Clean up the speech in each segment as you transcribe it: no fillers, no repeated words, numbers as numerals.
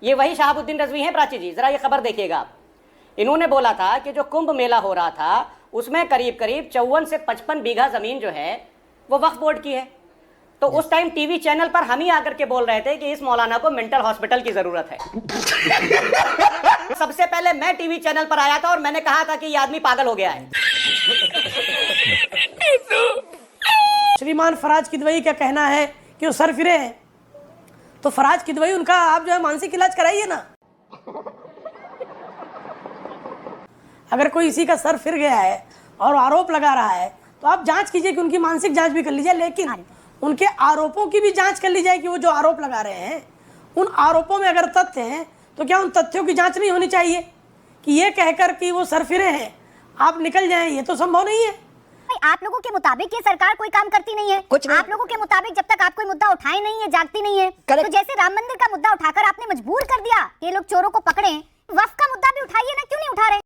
ये वही शहाबुद्दीन रज़वी हैं प्राची जी, जरा ये खबर देखिएगा आप। इन्होंने बोला था कि जो कुंभ मेला हो रहा था उसमें करीब करीब 54 से 55 बीघा जमीन जो है वो वक्फ बोर्ड की है। तो उस टाइम टीवी चैनल पर हम ही आकर के बोल रहे थे कि इस मौलाना को मेंटल हॉस्पिटल की जरूरत है। सबसे पहले मैं टीवी चैनल पर आया था और मैंने कहा था कि ये आदमी पागल हो गया है। श्रीमान फराज किदवई का कहना है कि वो सर फिरे हैं, तो फराज किदवई उनका आप जो है मानसिक इलाज कराइए ना। अगर कोई इसी का सर फिर गया है और आरोप लगा रहा है तो आप जांच कीजिए कि उनकी मानसिक जांच भी कर लीजिए, लेकिन उनके आरोपों की भी जांच कर ली जाए कि वो जो आरोप लगा रहे हैं उन आरोपों में अगर तथ्य हैं तो क्या उन तथ्यों की जांच नहीं होनी चाहिए कि ये कहकर कि वो सरफिरे हैं आप निकल जाएं, ये तो संभव नहीं है। आप लोगों के मुताबिक ये सरकार कोई काम करती नहीं है, कुछ नहीं। आप लोगों के मुताबिक जब तक आप कोई मुद्दा उठाए नहीं है, जागती नहीं है। तो जैसे राम मंदिर का मुद्दा उठाकर आपने मजबूर कर दिया कि ये लोग चोरों को पकड़े, वक्फ का मुद्दा भी उठाइए ना, क्यों नहीं उठा रहे?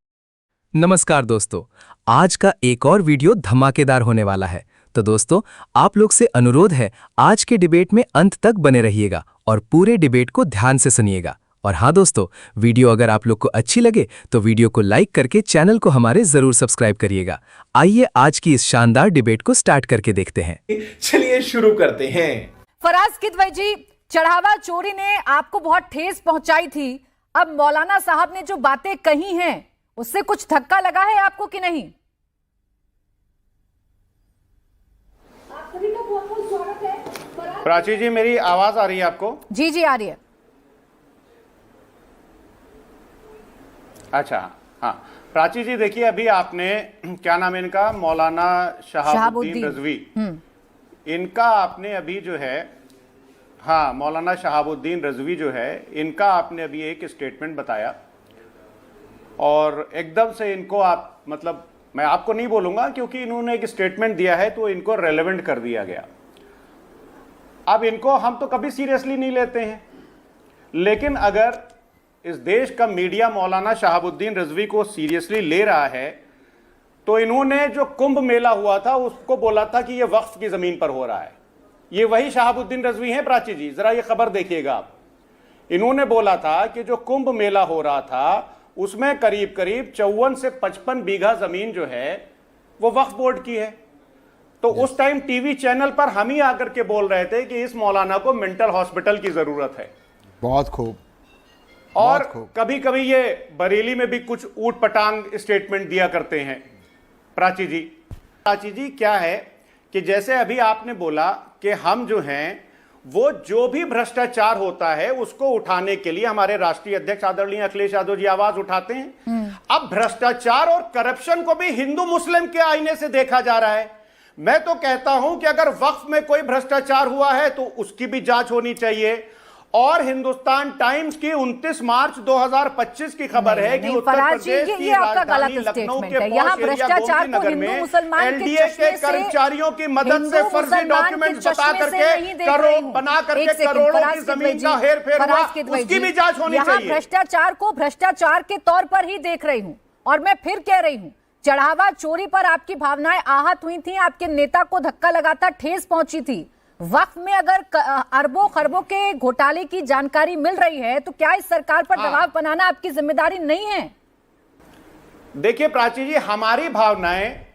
नमस्कार दोस्तों, आज का एक और वीडियो धमाकेदार होने वाला है। तो दोस्तों, आप लोग से अनुरोध है आज के डिबेट में अंत तक बने रहिएगा और पूरे डिबेट को ध्यान से सुनिएगा। और हाँ दोस्तों, वीडियो अगर आप लोग को अच्छी लगे तो वीडियो को लाइक करके चैनल को हमारे जरूर सब्सक्राइब करिएगा। आइए आज की इस शानदार डिबेट को स्टार्ट करके देखते हैं। चलिए शुरू करते हैं। फराज किदवई जी, चढ़ावा चोरी ने आपको बहुत ठेस पहुंचाई थी। अब मौलाना साहब ने जो बातें कही हैं उससे कुछ धक्का लगा है आपको कि नहीं? आप सभी का बहुत बहुत स्वागत है। प्राची जी, मेरी आवाज आ रही है आपको? जी जी आ रही है। अच्छा, हाँ प्राची जी, देखिए अभी आपने क्या नाम है इनका, मौलाना शहाबुद्दीन रज़वी, इनका आपने अभी जो है, हाँ मौलाना शहाबुद्दीन रज़वी जो है, इनका आपने अभी एक स्टेटमेंट बताया और एकदम से इनको आप, मतलब मैं आपको नहीं बोलूंगा क्योंकि इन्होंने एक स्टेटमेंट दिया है तो इनको रेलेवेंट कर दिया गया। अब इनको हम तो कभी सीरियसली नहीं लेते हैं, लेकिन अगर इस देश का मीडिया मौलाना शहाबुद्दीन रज़वी को सीरियसली ले रहा है तो इन्होंने जो कुंभ मेला हुआ था उसको बोला था कि यह वक्फ की जमीन पर हो रहा है। ये वही शहाबुद्दीन रज़वी हैं प्राची जी, जरा ये खबर देखिएगा आप। इन्होंने बोला था कि जो कुंभ मेला हो रहा था उसमें करीब करीब 54 से 55 बीघा जमीन जो है वो वक्फ बोर्ड की है। तो उस टाइम टीवी चैनल पर हम ही आकर के बोल रहे थे कि इस मौलाना को मेंटल हॉस्पिटल की जरूरत है। बहुत खूब। और कभी कभी ये बरेली में भी कुछ ऊट पटांग स्टेटमेंट दिया करते हैं। प्राची जी क्या है कि जैसे अभी आपने बोला कि हम जो हैं वो जो भी भ्रष्टाचार होता है उसको उठाने के लिए हमारे राष्ट्रीय अध्यक्ष आदरणीय अखिलेश यादव जी आवाज उठाते हैं। अब भ्रष्टाचार और करप्शन को भी हिंदू मुस्लिम के आईने से देखा जा रहा है। मैं तो कहता हूं कि अगर वक्फ में कोई भ्रष्टाचार हुआ है तो उसकी भी जांच होनी चाहिए। और हिंदुस्तान टाइम्स की 29 मार्च 2025 की खबर है कि उत्तर प्रदेश की राजधानी लखनऊ के पॉश एरिया गोमती नगर में एलडीए के कर्मचारियों की मदद से फर्जी डॉक्यूमेंट्स बता करके बना करके करोड़ों की जमीन का हेरफेर हुआ, उसकी भी जांच होनी चाहिए। भ्रष्टाचार को भ्रष्टाचार के तौर पर ही देख रही हूँ और मैं फिर कह रही हूँ, चढ़ावा चोरी पर आपकी भावनाएं आहत हुई थी, आपके नेता को धक्का लगाता ठेस पहुंची थी। वक्फ में अगर अरबों खरबों के घोटाले की जानकारी मिल रही है तो क्या इस सरकार पर दबाव बनाना आपकी जिम्मेदारी नहीं है? देखिए प्राची जी, हमारी भावनाएं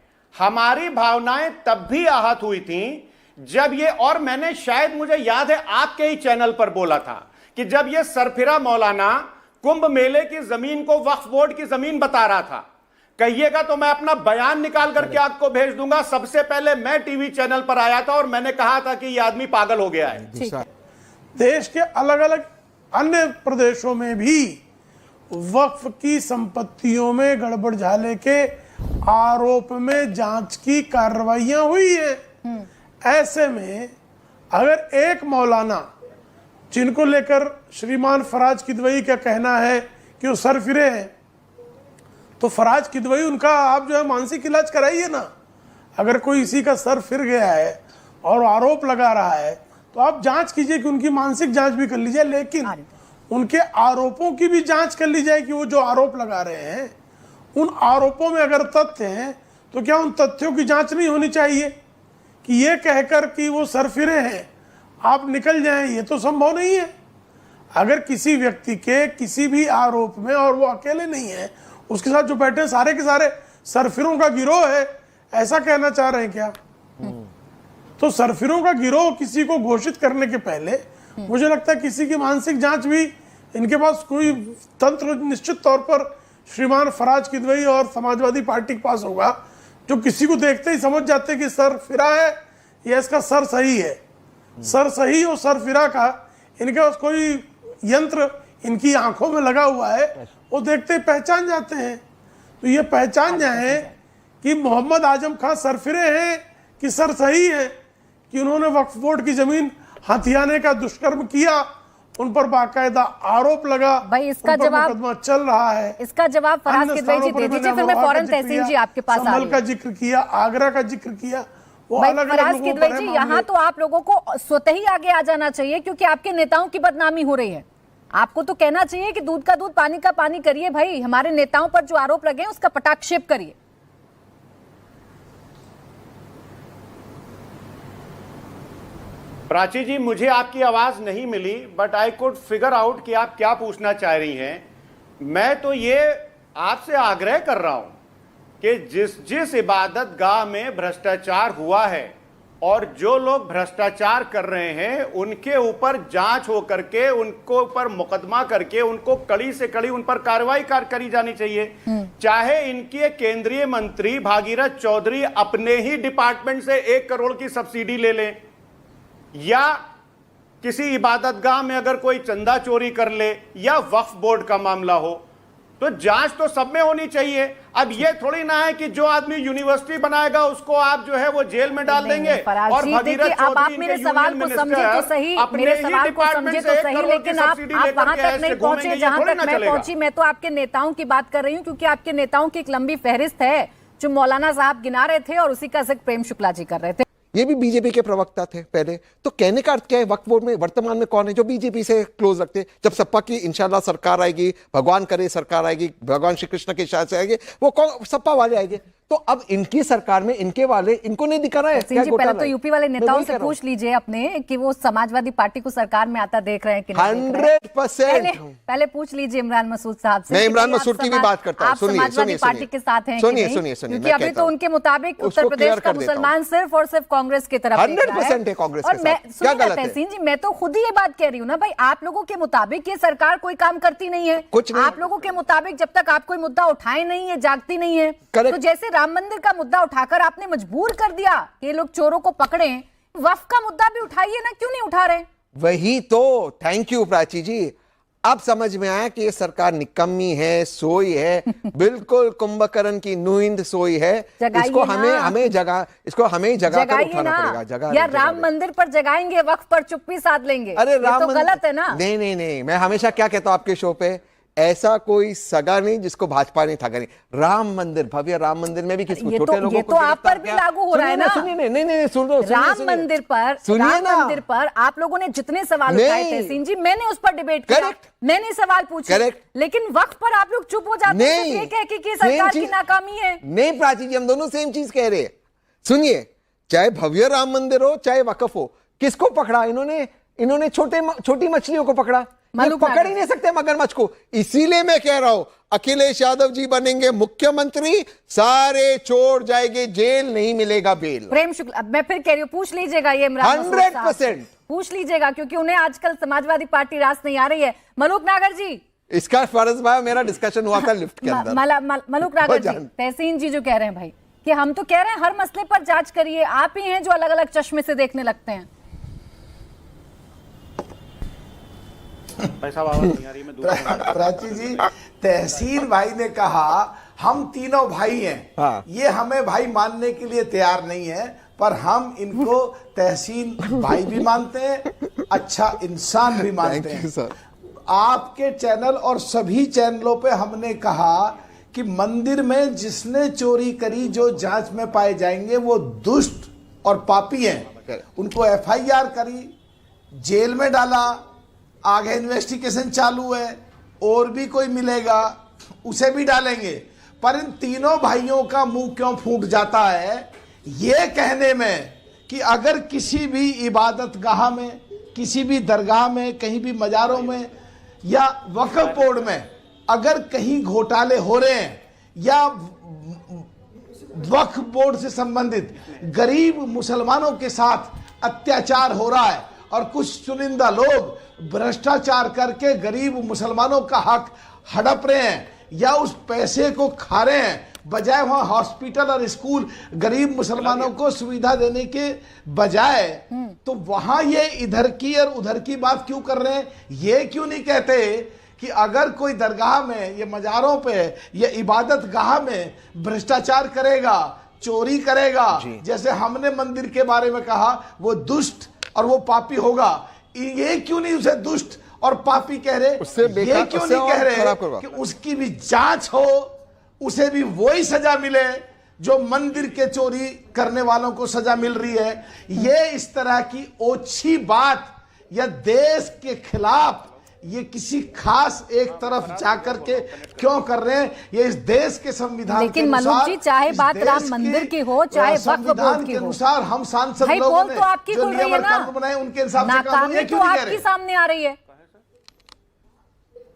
तब भी आहत हुई थी जब ये, और मैंने शायद मुझे याद है आपके ही चैनल पर बोला था कि जब ये सरफिरा मौलाना कुंभ मेले की जमीन को वक्फ बोर्ड की जमीन बता रहा था। कहिएगा तो मैं अपना बयान निकाल करके आपको भेज दूंगा। सबसे पहले मैं टीवी चैनल पर आया था और मैंने कहा था कि ये आदमी पागल हो गया है। देश के अलग अलग अन्य प्रदेशों में भी वक्फ की संपत्तियों में गड़बड़ झाले के आरोप में जांच की कार्रवाइयां हुई हैं। ऐसे में अगर एक मौलाना जिनको लेकर श्रीमान फराज किदवई का कहना है कि वो सरफिरे हैं, तो फराज किदवई उनका आप जो है मानसिक इलाज कराइए ना। अगर कोई इसी का सर फिर गया है और आरोप लगा रहा है तो आप जांच कीजिए कि उनकी मानसिक जांच भी कर लीजिए, लेकिन उनके आरोपों की भी जांच कर ली जाए कि वो जो आरोप लगा रहे हैं उन आरोपों में अगर तथ्य हैं तो क्या उन तथ्यों की जांच नहीं होनी चाहिए कि ये कहकर कि वो सरफिरे हैं आप निकल जाएं, ये तो संभव नहीं है। अगर किसी व्यक्ति के किसी भी आरोप में, और वो अकेले नहीं है, उसके साथ जो बैठे सारे के सारे सरफिरों का गिरोह है, ऐसा कहना चाह रहे हैं क्या? तो सरफिरों का गिरोह किसी को घोषित करने के पहले मुझे लगता है किसी की मानसिक जांच भी इनके पास कोई तंत्र निश्चित तौर पर श्रीमान फराज किदवई और समाजवादी पार्टी के पास होगा, जो किसी को देखते ही समझ जाते हैं कि सर फिरा है या इसका सर सही है। सर सही और सर फिरा का इनके पास कोई यंत्र इनकी आंखों में लगा हुआ है, वो देखते ही पहचान जाते हैं। तो ये पहचान जाए कि मोहम्मद आजम खान सरफिरे हैं कि सर सही है, कि उन्होंने वक्फ बोर्ड की जमीन हथियाने का दुष्कर्म किया, उन पर बाकायदा आरोप लगा, भाई इसका जवाब मुकदमा चल रहा है। इसका जवाब फराज किदवई जी दे दीजिए, फिर मैं फौरन तहसीन जी आपके पास आ रही संभल हूं। का जिक्र किया, आगरा का जिक्र किया, वो भाई अलग फराज अलग किदवई जी, यहाँ तो आप लोगों को स्वतः ही आगे आ जाना चाहिए, क्योंकि आपके नेताओं की बदनामी हो रही है। आपको तो कहना चाहिए कि दूध का दूध पानी का पानी करिए भाई, हमारे नेताओं पर जो आरोप लगे हैं उसका पटाक्षेप करिए। प्राची जी, मुझे आपकी आवाज नहीं मिली, but I could figure out कि आप क्या पूछना चाह रही हैं। मैं तो ये आपसे आग्रह कर रहा हूं कि जिस इबादत गाह में भ्रष्टाचार हुआ है और जो लोग भ्रष्टाचार कर रहे हैं उनके ऊपर जांच हो करके, उनको ऊपर मुकदमा करके, उनको कड़ी से कड़ी उन पर कार्रवाई करी जानी चाहिए। चाहे इनके केंद्रीय मंत्री भागीरथ चौधरी अपने ही डिपार्टमेंट से 1 करोड़ की सब्सिडी ले लें, या किसी इबादतगाह में अगर कोई चंदा चोरी कर ले, या वक्फ बोर्ड का मामला हो, तो जांच तो सब में होनी चाहिए। अब ये थोड़ी ना है कि जो आदमी यूनिवर्सिटी बनाएगा उसको आप जो है वो जेल में डाल देंगे। और भगीरथ अब आप मेरे सवाल को समझे तो सही, मेरे सवाल को समझे तो सही, लेकिन आप वहां तक नहीं पहुंचे जहां तक मैं पहुंची। मैं तो आपके नेताओं की बात कर रही हूँ, क्योंकि आपके नेताओं की एक लंबी फहरिस्त है जो मौलाना साहब गिना रहे थे और उसी का जिक्र प्रेम शुक्ला जी कर रहे थे। ये भी बीजेपी के प्रवक्ता थे पहले। तो कहने का अर्थ क्या है, वक्फ बोर्ड में वर्तमान में कौन है जो बीजेपी से क्लोज रखते हैं? जब सपा की इंशाल्लाह सरकार आएगी, भगवान करे सरकार आएगी, भगवान श्री कृष्ण के इशारे से आएगी, वो कौन? सपा वाले आएंगे। तो अब इनकी सरकार में इनके वाले इनको नहीं दिखा रहा है क्या? पहले तो यूपी वाले नेताओं से पूछ लीजिए अपने कि वो समाजवादी पार्टी को सरकार में आता देख रहे हैं कि नहीं। 100%। पहले पूछ लीजिए इमरान मसूद साहब से। मैं इमरान मसूद की भी बात करता हूं। सुनिए, समाजवादी पार्टी के साथ हैं सुनिए, क्योंकि अभी तो उनके मुताबिक उत्तर प्रदेश का मुसलमान सिर्फ और सिर्फ कांग्रेस की तरफ 100% है कांग्रेस के साथ। क्या गलत है? तहसीन जी, मैं तो खुद ही ये बात कह रही हूँ ना भाई, आप लोगों के मुताबिक ये सरकार कोई काम करती नहीं है। कुछ नहीं। आप लोगों के मुताबिक जब तक आप कोई मुद्दा उठाए नहीं है, जागती नहीं है। Correct। तो जैसे राम मंदिर का मुद्दा उठाकर आपने मजबूर कर दिया कि लोग चोरों को पकड़ें, वक्फ का मुद्दा भी उठाइए ना, क्यों नहीं उठा रहे? वही तो, थैंक यू प्राची जी। अब समझ में आया कि ये सरकार निकम्मी है, सोई है, बिल्कुल कुंभकर्ण की नुइंद सोई है। इसको हमें जगह कर उठाना पड़ेगा। या राम मंदिर पर जगाएंगे, वक्फ पर चुप्पी साध लेंगे। अरे राम तो गलत है ना? नहीं, मैं हमेशा क्या कहता हूं आपके शो पे, ऐसा कोई सगा नहीं जिसको भाजपा ने ठगा नहीं। राम मंदिर, भव्य राम मंदिर में भी किसको, छोटे लोगों को आप पर भी लागू हो रहा है ना? सुनिए, नहीं, सुन लो। राम मंदिर पर आप लोगों ने जितने सवाल उठाए थे सिंह जी, मैंने उस पर डिबेट किया, मैंने सवाल पूछे, लेकिन वक्त पर आप लोग चुप हो जाते हैं ये कह के कि सरकार की नाकामी है। नहीं प्राची जी, हम दोनों सेम चीज कह रहे हैं। सुनिए, चाहे भव्य राम मंदिर हो चाहे वक्फ हो, किसको पकड़ा इन्होंने छोटी मछलियों को पकड़ा। पकड़ ही नहीं सकते मगरमच्छ को। इसीलिए मैं कह रहा हूं, अखिलेश यादव जी बनेंगे मुख्यमंत्री, सारे चोर जाएंगे जेल, नहीं मिलेगा बेल। प्रेम शुक्ला, मैं फिर कह रही हूं, पूछ लीजिएगा ये 100% पूछ लीजिएगा, क्योंकि उन्हें आजकल समाजवादी पार्टी रास नहीं आ रही है। मलूक नागर जी, इसका फर्ज भाई, मेरा डिस्कशन हुआ था लिफ्ट के अंदर। मलूक नागर जी, तहसीन जी जो कह रहे हैं भाई कि हम तो कह रहे हैं हर मसले पर जांच करिए, आप ही हैं जो अलग अलग चश्मे से देखने लगते हैं। प्राची जी, तहसीन भाई ने कहा हम तीनों भाई हैं। हाँ। ये हमें भाई मानने के लिए तैयार नहीं है, पर हम इनको तहसीन भाई भी मानते हैं, अच्छा इंसान भी मानते हैं। सर, आपके चैनल और सभी चैनलों पे हमने कहा कि मंदिर में जिसने चोरी करी, जो जांच में पाए जाएंगे वो दुष्ट और पापी हैं, उनको FIR करी, जेल में डाला, आगे इन्वेस्टिगेशन चालू है, और भी कोई मिलेगा उसे भी डालेंगे। पर इन तीनों भाइयों का मुंह क्यों फूट जाता है ये कहने में कि अगर किसी भी इबादत गाह में, किसी भी दरगाह में, कहीं भी मज़ारों में या वक्फ बोर्ड में अगर कहीं घोटाले हो रहे हैं या वक्फ बोर्ड से संबंधित गरीब मुसलमानों के साथ अत्याचार हो रहा है और कुछ चुनिंदा लोग भ्रष्टाचार करके गरीब मुसलमानों का हक हड़प रहे हैं या उस पैसे को खा रहे हैं, बजाय वहां हॉस्पिटल और स्कूल गरीब मुसलमानों को सुविधा देने के बजाय, तो वहां ये इधर की और उधर की बात क्यों कर रहे हैं? ये क्यों नहीं कहते कि अगर कोई दरगाह में, ये मजारों पे, ये इबादत गाह में भ्रष्टाचार करेगा, चोरी करेगा, जैसे हमने मंदिर के बारे में कहा वो दुष्ट और वो पापी होगा, ये क्यों नहीं उसे दुष्ट और पापी कह रहे? ये क्यों नहीं कह रहे कि उसकी भी जांच हो, उसे भी वही सजा मिले जो मंदिर के चोरी करने वालों को सजा मिल रही है? ये इस तरह की ओछी बात या देश के खिलाफ ये किसी खास एक तरफ जाकर के क्यों कर रहे हैं? ये इस देश के संविधान लेकिन मनुज जी, चाहे बात राम मंदिर की हो चाहे वक्फ बोर्ड की हो, अनुसार हम सांसद भाई लोगों पोल ने तो आपकी खुल रही है ना, बनाए उनके हिसाब से नाकामी तो आपकी सामने आ रही है।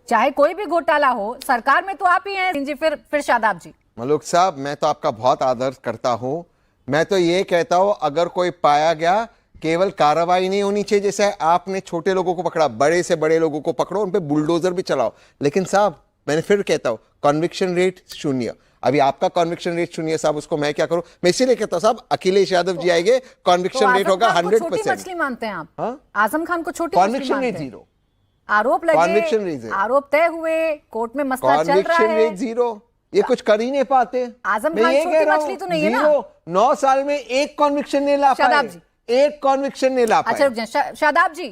चाहे कोई भी घोटाला हो, सरकार में तो आप ही हैं जी। फिर शादाब जी। मलूक साहब, मैं तो आपका बहुत आदर करता हूं। मैं तो ये कहता हूं अगर कोई पाया गया, केवल कार्रवाई नहीं होनी चाहिए, जैसे आपने छोटे लोगों को पकड़ा, बड़े से बड़े लोगों को पकड़ो, उन पे बुलडोजर भी चलाओ। लेकिन साहब मैंने फिर कहता हूं कन्विक्शन रेट 0। अभी आपका कन्विक्शन रेट 0 साहब, उसको मैं क्या करूं? मैं इसीलिए कहता हूं साहब अखिलेश यादव जी आएंगे, कन्विक्शन रेट होगा 100%। मछली मानते हैं आप? आजम खान को छोटी कन्विक्शन रेट 0, आरोप लगे, आरोप तय हुए, कोर्ट में मसला चल रहा है, कन्विक्शन रेट 0। ये कुछ कर ही नहीं पाते। आजम खान छोटी मछली तो नहीं है ना? 9 साल में एक कन्विक्शन नहीं ला पाए, एक कन्विक्शन नहीं ला पाए। अच्छा रुक जाए शादाब जी,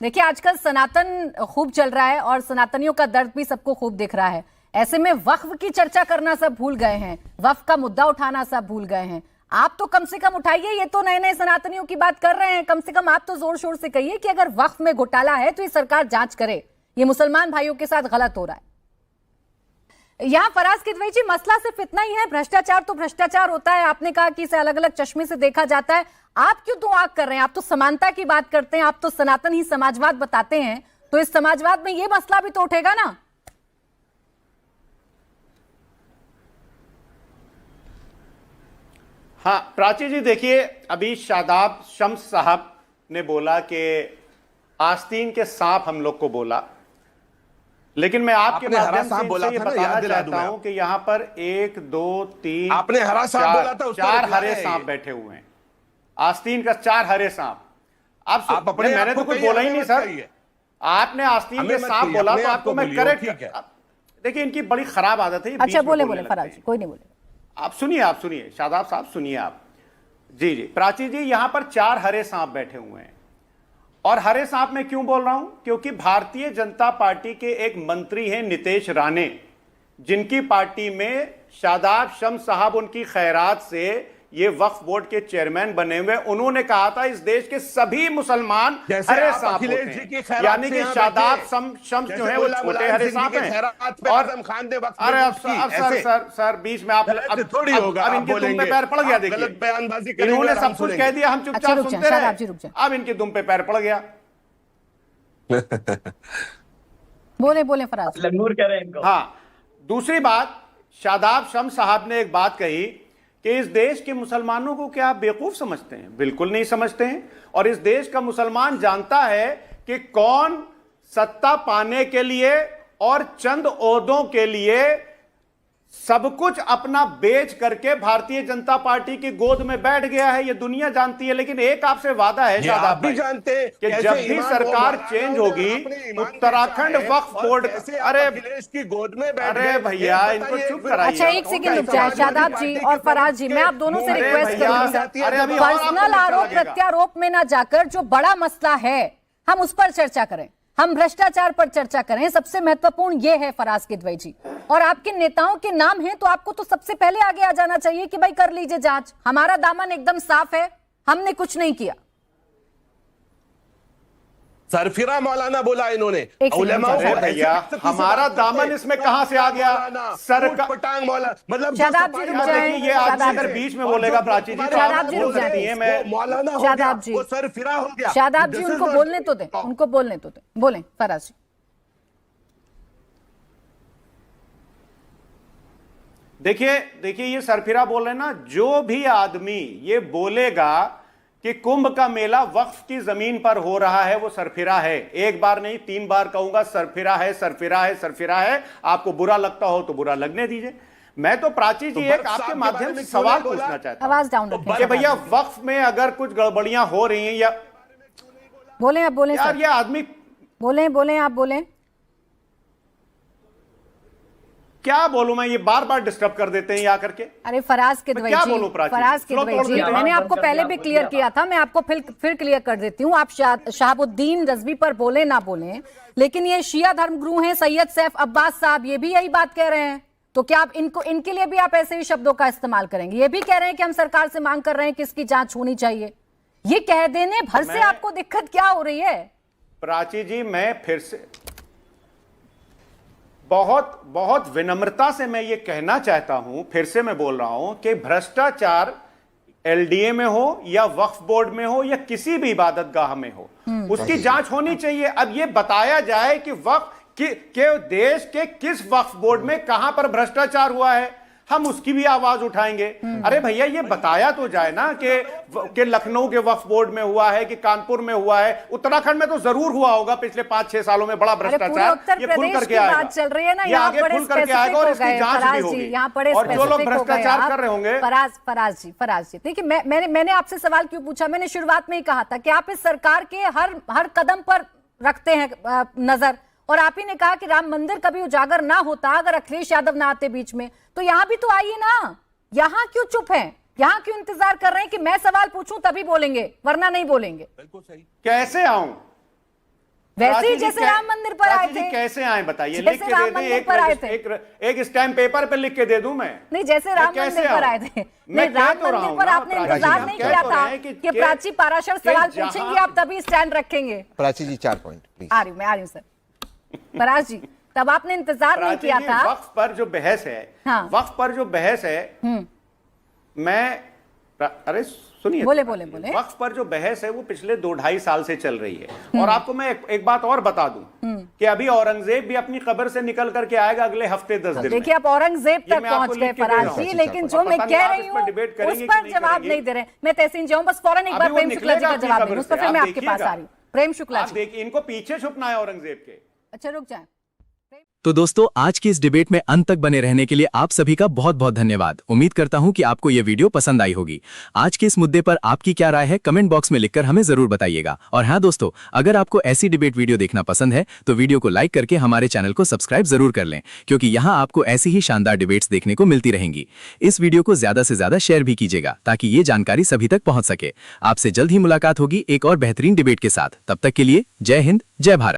देखिए आजकल सनातन खूब चल रहा है और सनातनियों का दर्द भी सबको खूब दिख रहा है। ऐसे में वक्फ की चर्चा करना सब भूल गए हैं, वक्फ का मुद्दा उठाना सब भूल गए हैं। आप तो कम से कम उठाइए, ये तो नए नए सनातनियों की बात कर रहे हैं, कम से कम आप तो जोर शोर से कहिए कि अगर वक्फ में घोटाला है तो ये सरकार जांच करे, ये मुसलमान भाइयों के साथ गलत हो रहा है। यहाँ फराज किदवई जी, मसला सिर्फ इतना ही है, भ्रष्टाचार तो भ्रष्टाचार होता है, आपने कहा कि इसे अलग अलग चश्मे से देखा जाता है। आप क्यों तो आग कर रहे हैं? आप तो समानता की बात करते हैं, आप तो सनातन ही समाजवाद बताते हैं, तो इस समाजवाद में ये मसला भी तो उठेगा ना। हाँ प्राची जी, देखिए अभी शादाब शम्स साहब ने बोला कि आस्तीन के सांप हम लोग को बोला, लेकिन मैं आपके माध्यम से ये बताना चाहता हूं कि यहाँ पर 1 2 3 आपने हरा सांप बोला था, 4 हरे सांप बैठे हुए हैं। आस्तीन का 4 हरे सांप। आप अपने, मैंने तो कुछ बोला ही नहीं सर, आपने आस्तीन के सांप बोला तो आपको मैं करेक्ट। देखिए इनकी बड़ी खराब आदत है। अच्छा बोले फराज जी, कोई नहीं बोले। आप सुनिए शादाब साहब सुनिए आप। जी प्राची जी, यहां पर 4 हरे सांप बैठे हुए हैं। और हरे सांप में क्यों बोल रहा हूं? क्योंकि भारतीय जनता पार्टी के एक मंत्री हैं नितेश राणे, जिनकी पार्टी में शादाब शम्स साहब उनकी खैरात से ये वक्फ बोर्ड के चेयरमैन बने हुए। उन्होंने कहा था इस देश के सभी मुसलमान हरे सांप होते हैं, यानी कि शादाब शम्स जो है वो छोटे हरे सांप हैं। और अरे अब सर बीच में आप थोड़ी होगा, अब इनके दुम पे पैर पड़ गया। देखिए इन्होंने सब कुछ कह दिया, हम चुपचाप सुनते रहे, अब इनके दुम पे पैर पड़ गया। बोले फराज। लंगूर कह रहे हैं इनको। हाँ, दूसरी बात, शादाब शम्स साहब ने एक बात कही कि इस देश के मुसलमानों को क्या आप बेवकूफ समझते हैं? बिल्कुल नहीं समझते हैं। और इस देश का मुसलमान जानता है कि कौन सत्ता पाने के लिए और चंद ओहदों के लिए सब कुछ अपना बेच करके भारतीय जनता पार्टी की गोद में बैठ गया है, ये दुनिया जानती है। लेकिन एक आपसे वादा है शादाब भाई, जानते हैं कि जब भी सरकार चेंज होगी, उत्तराखंड वक्फ बोर्ड, अरे की गोद में अरे भैया इनको चुप कराइए। अच्छा एक सेकंड रुक जाए शादाब जी और फराज जी, मैं आप दोनों से रिक्वेस्ट करूंगी, पर्सनल आरोप प्रत्यारोप में ना जाकर जो बड़ा मसला है हम उस पर चर्चा करें, हम भ्रष्टाचार पर चर्चा करें। सबसे महत्वपूर्ण यह है फराज किदवई जी, और आपके नेताओं के नाम हैं तो आपको तो सबसे पहले आगे आ जाना चाहिए कि भाई कर लीजिए जांच, हमारा दामन एकदम साफ है, हमने कुछ नहीं किया। सरफिरा मौलाना बोला इन्होंने, भैया हमारा दामन इसमें कहां से आ गया? पटांग मौलाना, मतलब शादाब जी रुक जाए, ये आदमी अगर बीच में बोलेगा प्राची जी, शादाब जी रुक जाए, मौलाना हो गया, वो सरफिरा हो गया। शादाब जी उनको बोलने तो दें, उनको बोलने तो दें, बोलें फराज जी। देखिए ये सरफिरा बोल रहे हैं ना, जो भी आदमी ये बोलेगा कि कुंभ का मेला वक्फ की जमीन पर हो रहा है वो सरफिरा है। एक बार नहीं 3 बार कहूंगा, सरफिरा है, सरफिरा है, सरफिरा है। आपको बुरा लगता हो तो बुरा लगने दीजिए। मैं तो प्राची जी एक आपके माध्यम से सवाल पूछना चाहता हूं, आवाज डाउन रखें कि भैया वक्फ में अगर कुछ गड़बड़ियां हो रही हैं या बोले, आप बोले यार, ये आदमी बोले, आप बोले। क्या बोलूं मैं, ये बार बार डिस्टर्ब कर देते हैं यहाँ करके। अरे फराज किदवई क्या जी, बोलूं प्राची? फराज किदवई जी, मैंने आपको पहले भी क्लियर किया था, मैं आपको फिर क्लियर कर देती हूँ। आप शहाबुद्दीन रजवी पर बोले ना बोले, लेकिन ये शिया धर्मगुरु हैं सैयद सैफ अब्बास साहब, ये भी यही बात कह रहे हैं। तो क्या आप इनके लिए भी आप ऐसे ही शब्दों का इस्तेमाल करेंगे? ये भी कह रहे हैं कि हम सरकार से मांग कर रहे हैं कि इसकी जांच होनी चाहिए। ये कह देने भर से आपको दिक्कत क्या हो रही है? प्राची जी, मैं फिर से बहुत बहुत विनम्रता से मैं ये कहना चाहता हूं, फिर से मैं बोल रहा हूं कि भ्रष्टाचार एलडीए में हो या वक्फ बोर्ड में हो या किसी भी इबादत गाह में हो, उसकी जांच होनी चाहिए। अब ये बताया जाए कि वक्फ के देश के किस वक्फ बोर्ड में कहां पर भ्रष्टाचार हुआ है, हम उसकी भी आवाज उठाएंगे। अरे भैया, ये बताया तो जाए ना कि लखनऊ के वक्फ बोर्ड में हुआ है कि कानपुर में हुआ है। उत्तराखंड में तो जरूर हुआ होगा पिछले 5-6 सालों में बड़ा भ्रष्टाचार। ये खुल करके आएगा, चल रही है ना, ये आगे खुल करके आएगा और इसकी जांच भी होगी। और जो लोग भ्रष्टाचार कर रहे होंगे। फराज जी देखिए, मैंने आपसे सवाल क्यों पूछा? मैंने शुरुआत में ही कहा था कि आप इस सरकार के हर कदम पर रखते हैं नजर, और आप ही ने कहा कि राम मंदिर कभी उजागर ना होता अगर अखिलेश यादव ना आते बीच में, तो यहां भी तो आइए ना। यहां क्यों चुप हैं? यहां क्यों इंतजार कर रहे हैं कि मैं सवाल पूछूं तभी बोलेंगे, वरना नहीं बोलेंगे? बिल्कुल सही। कैसे आऊं? वैसे ही जैसे राम मंदिर पर आए थे। कैसे आए बताइए? लिख के राम मंदिर पर आए थे। एक स्टैम्प पेपर पे लिख के दे दूं मैं? नहीं, जैसे राम मंदिर पर आए थे। नहीं, राम मंदिर पर आपने इंतजार नहीं किया था कि प्राची पाराशर सवाल पूछेंगे, आप तभी स्टैंड रखेंगे। प्राची जी 4 पॉइंट प्लीज। आ रही हूँ सर। फराज जी, तब आपने इंतजार नहीं किया था। वक्फ पर जो बहस है, हाँ। वक्फ पर जो बहस है, अरे सुनिए, बोले। वक्फ पर जो बहस है वो पिछले 2-2.5 साल से चल रही है। और आपको मैं एक बात और बता दूं कि अभी औरंगजेब भी अपनी कब्र से निकल करके आएगा अगले हफ्ते 10 दिन। देखिए, आप औरंगजेब तक पहुंच गए फराज जी, लेकिन जो मैं कह रही हूँ उस पर जवाब नहीं दे रहे। मैं तहसीन जाऊं, बस फौरन एक बार प्रेम शुक्ला जी का जवाब दूं, उस पर फिर मैं आपके पास आ रही हूँ। प्रेम शुक्ला जी, देखिए, इनको पीछे छुपना है औरंगजेब के। अच्छा, रुक जाए। तो दोस्तों, आज की इस डिबेट में अंत तक बने रहने के लिए आप सभी का बहुत बहुत धन्यवाद। उम्मीद करता हूं कि आपको यह वीडियो पसंद आई होगी। आज के इस मुद्दे पर आपकी क्या राय है, कमेंट बॉक्स में लिखकर हमें जरूर बताइएगा। और हाँ दोस्तों, अगर आपको ऐसी डिबेट वीडियो देखना पसंद है तो वीडियो को लाइक करके हमारे चैनल को सब्सक्राइब जरूर कर लें, क्योंकि यहाँ आपको ऐसी ही शानदार डिबेट्स देखने को मिलती रहेंगी। इस वीडियो को ज्यादा से ज्यादा शेयर भी कीजिएगा ताकि ये जानकारी सभी तक पहुंच सके। आपसे जल्द ही मुलाकात होगी एक और बेहतरीन डिबेट के साथ। तब तक के लिए जय हिंद, जय भारत।